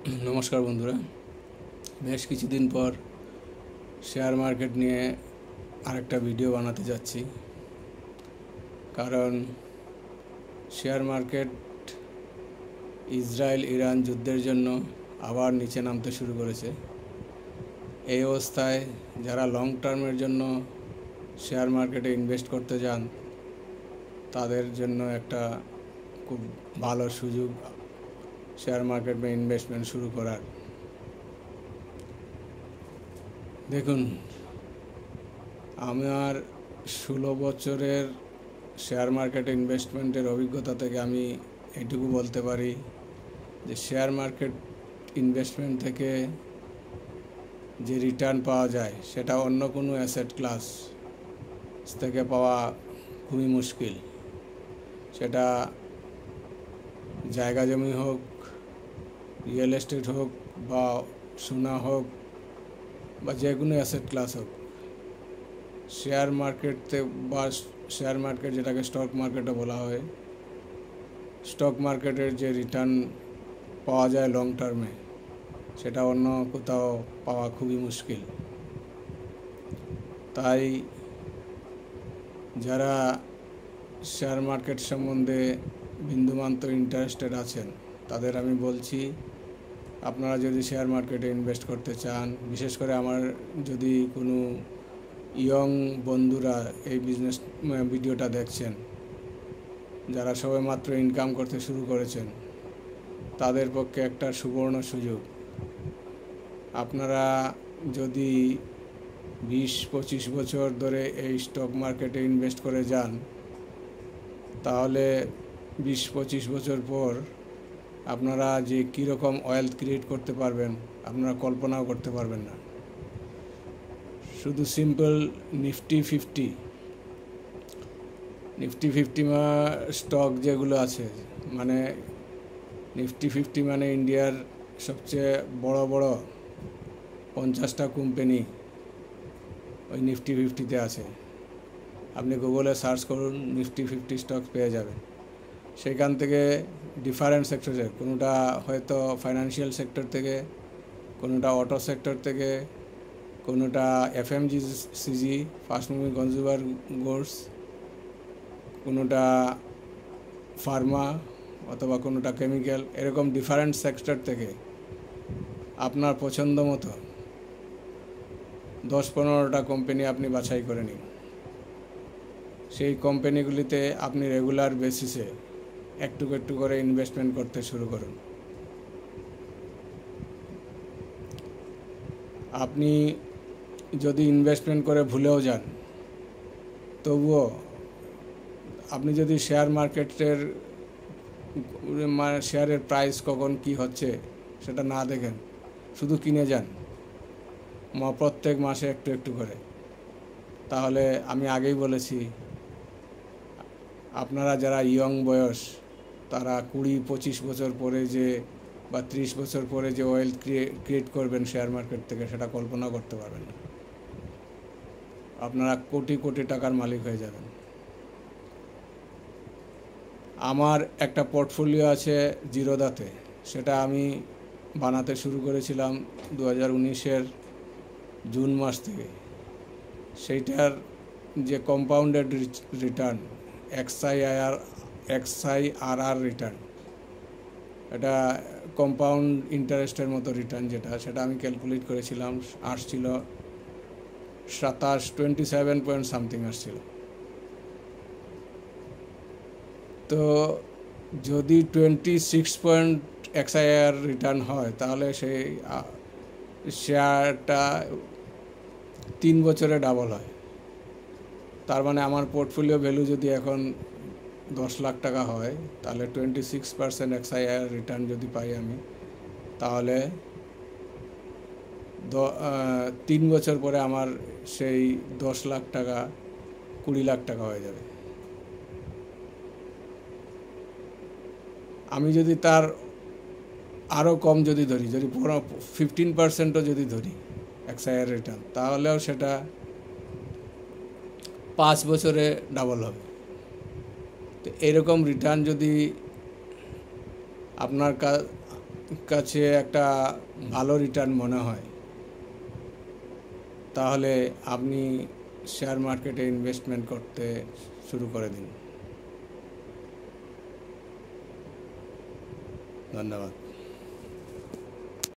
নমস্কার বন্ধুরা। বেশ কিছুদিন পর শেয়ার মার্কেট নিয়ে আরেকটা ভিডিও বানাতে যাচ্ছি, কারণ শেয়ার মার্কেট ইসরায়েল ইরান যুদ্ধের জন্য আবার নিচে নামতে শুরু করেছে। এই অবস্থায় যারা লং টার্মের জন্য শেয়ার মার্কেটে ইনভেস্ট করতে যান তাদের জন্য একটা খুব ভালো সুযোগ শেয়ার মার্কেটে ইনভেস্টমেন্ট শুরু করার। দেখুন, আমার 16 বছরের শেয়ার মার্কেটে ইনভেস্টমেন্টের অভিজ্ঞতা থেকে আমি এটুকু বলতে পারি যে শেয়ার মার্কেট ইনভেস্টমেন্ট থেকে যে রিটার্ন পাওয়া যায় সেটা অন্য কোনো অ্যাসেট ক্লাস থেকে পাওয়া খুবই মুশকিল। সেটা জায়গা জমি হোক, রিয়েল এস্টেট হোক, বা সোনা হোক, বা যে কোনো অ্যাসেট ক্লাস হোক, শেয়ার মার্কেটতে বা শেয়ার মার্কেট যেটাকে স্টক মার্কেটও বলা হয়, স্টক মার্কেটের যে রিটার্ন পাওয়া যায় লং টার্মে সেটা অন্য কোথাও পাওয়া খুবই মুশকিল। তাই যারা শেয়ার মার্কেট সম্বন্ধে বিন্দুমাত্র ইন্টারেস্টেড আছেন তাদের আমি বলছি, আপনারা যদি শেয়ার মার্কেটে ইনভেস্ট করতে চান, বিশেষ করে আমার যদি কোনো ইয়ং বন্ধুরা এই বিজনেস ভিডিওটা দেখছেন, যারা সবে মাত্র ইনকাম করতে শুরু করেছেন, তাদের পক্ষে একটা সুবর্ণ সুযোগ। আপনারা যদি 20-25 বছর ধরে এই স্টক মার্কেটে ইনভেস্ট করে যান, তাহলে 20-25 বছর পর আপনারা যে কীরকম ওয়েলথ ক্রিয়েট করতে পারবেন আপনারা কল্পনাও করতে পারবেন না। শুধু সিম্পল নিফটি ফিফটি স্টক যেগুলো আছে, মানে নিফটি 50 মানে ইন্ডিয়ার সবচেয়ে বড় বড় 50টা কোম্পানি ওই নিফটি 50তে আছে। আপনি গুগলে সার্চ করুন, নিফটি 50 স্টক পেয়ে যাবেন। সেখান থেকে ডিফারেন্ট সেক্টরের, কোনোটা হয়তো ফাইন্যান্সিয়াল সেক্টর থেকে, কোনোটা অটো সেক্টর থেকে, কোনোটা এফএমজিসিজি ফাস্ট মুভিং কনজিউমার গুডস, কোনোটা ফার্মা, অথবা কোনোটা কেমিক্যাল, এরকম ডিফারেন্ট সেক্টর থেকে আপনার পছন্দ মতো 10-15টা কোম্পানি আপনি বাছাই করে নিন। সেই কোম্পানিগুলিতে আপনি রেগুলার বেসিসে একটু একটু করে ইনভেস্টমেন্ট করতে শুরু করুন। আপনি যদি ইনভেস্টমেন্ট করে ভুলেও যান, তবুও আপনি যদি শেয়ার মার্কেটের শেয়ারের প্রাইস কখন কি হচ্ছে সেটা না দেখেন, শুধু কিনে যান প্রত্যেক মাসে একটু একটু করে, তাহলে আমি আগেই বলেছি, আপনারা যারা ইয়ং বয়স তারা 20-25 বছর পরে যে বা 30 বছর পরে যে ওয়েলথ ক্রিয়েট করবেন শেয়ার মার্কেট থেকে সেটা কল্পনা করতে পারবেন না। আপনারা কোটি কোটি টাকার মালিক হয়ে যাবেন। আমার একটা পোর্টফোলিও আছে জিরোদাতে, সেটা আমি বানাতে শুরু করেছিলাম 2019-এর জুন মাস থেকে। সেইটার যে কম্পাউন্ডেড রিটার্ন, এক্সআইআরআর রিটার্ন, এটা কম্পাউন্ড ইন্টারেস্টের মতো রিটার্ন সেটা আমি ক্যালকুলেট করেছিলাম, আসছিল 27 পয়েন্ট সামথিং আসছিল। তো যদি 26 পয়েন্ট এক্সআইআর রিটার্ন হয় তাহলে সেই শেয়ারটা 3 বছরে ডাবল হয়। তার মানে আমার পোর্টফোলিও ভ্যালু যদি এখন 10 লাখ টাকা হয়, তাহলে 26% এক্সআইআর রিটার্ন যদি পাই আমি, তাহলে 3 বছর পরে আমার সেই 10 লাখ টাকা 20 লাখ টাকা হয়ে যাবে। আমি যদি তার আরও কম যদি ধরি, 15%ও যদি ধরি এক্সআইআর রিটার্ন, তাহলেও সেটা 5 বছরে ডাবল হবে। তো এরকম রিটার্ন যদি আপনার কাছে একটা ভালো রিটার্ন মনে হয়, তাহলে আপনি শেয়ার মার্কেটে ইনভেস্টমেন্ট করতে শুরু করে দিন। ধন্যবাদ।